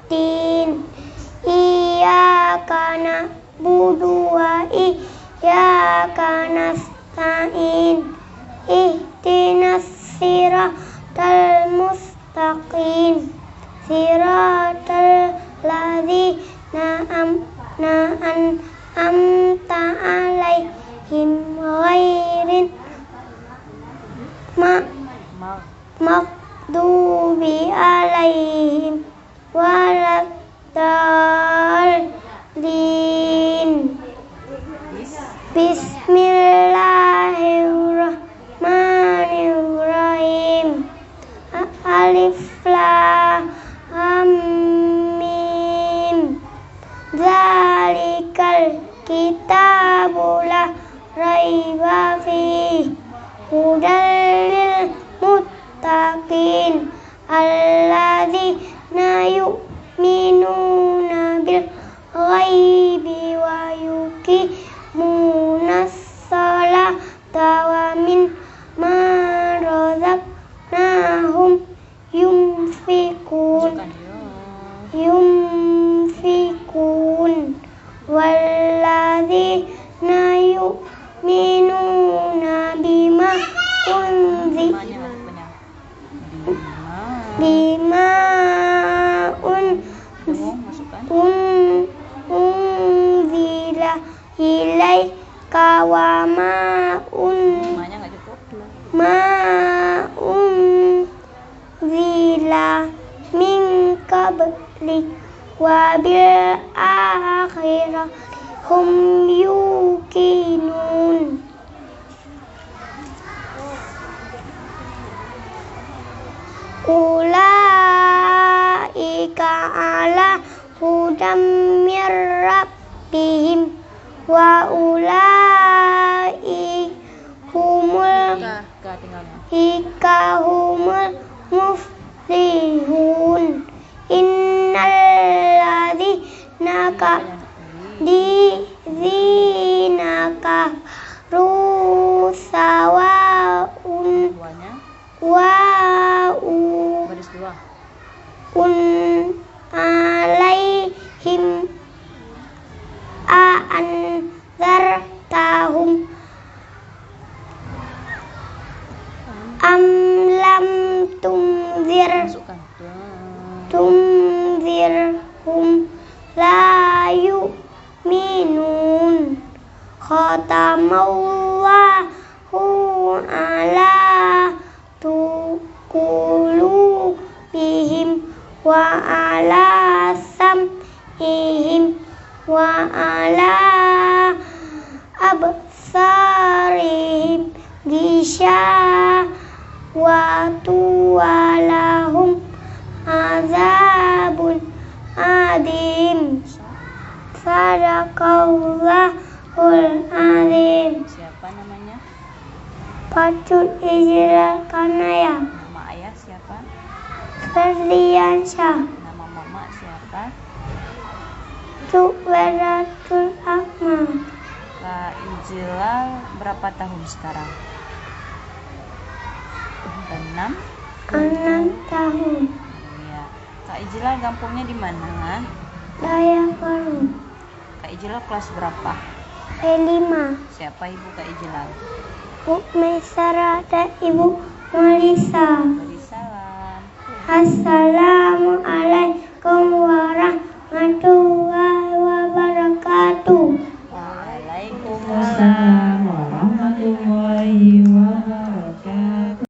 din. Iyyaka na'budu wa iyyaka nasta'in. Ihdinas siratal mustaqim. Siratal ladzina an'amta 'alaihim ghairin maghdubi 'alaihim waladdallin. Bismillahirrahmanirrahim. Alif lam mim. Dzalikal kitabu la raiba fihi hudal lil muttaqin alladzina yu'minuna bil ghaibi wa yuqimunas sholata wa mimma razaqnahum yunfikun walladzina yu'minuna bima unzila ilaika wa ma unzila min qablik wa bil akhirati hum yuqinun. Ulaika ala hudam mir rabbihim wa ulaika humul muflihun. Innal ladzina kafaru sawa'un alaihim a'anzartahum am lam tunzirhum la yu'minun. Khatamallahu ala qulubihim wa ala sam'ihim wa ala absarihim ghishawatu wa lahum azabun adim. Sadaqallahul azim. Siapa namanya? Pacut Ijral Kanaya. Nama ayah siapa? Ferdiansyah. Nama mama siapa? Zuweratul Akmal. Kak Ijlal berapa tahun sekarang? 6 tahun. Iya. Kak Ijlal kampungnya di mana? Daya Baru. Kak Ijlal kelas berapa? P5. Siapa ibu Kak Ijlal? Bu Maisarah dan Ibu Melisa. Beri salam. Assalamualaikum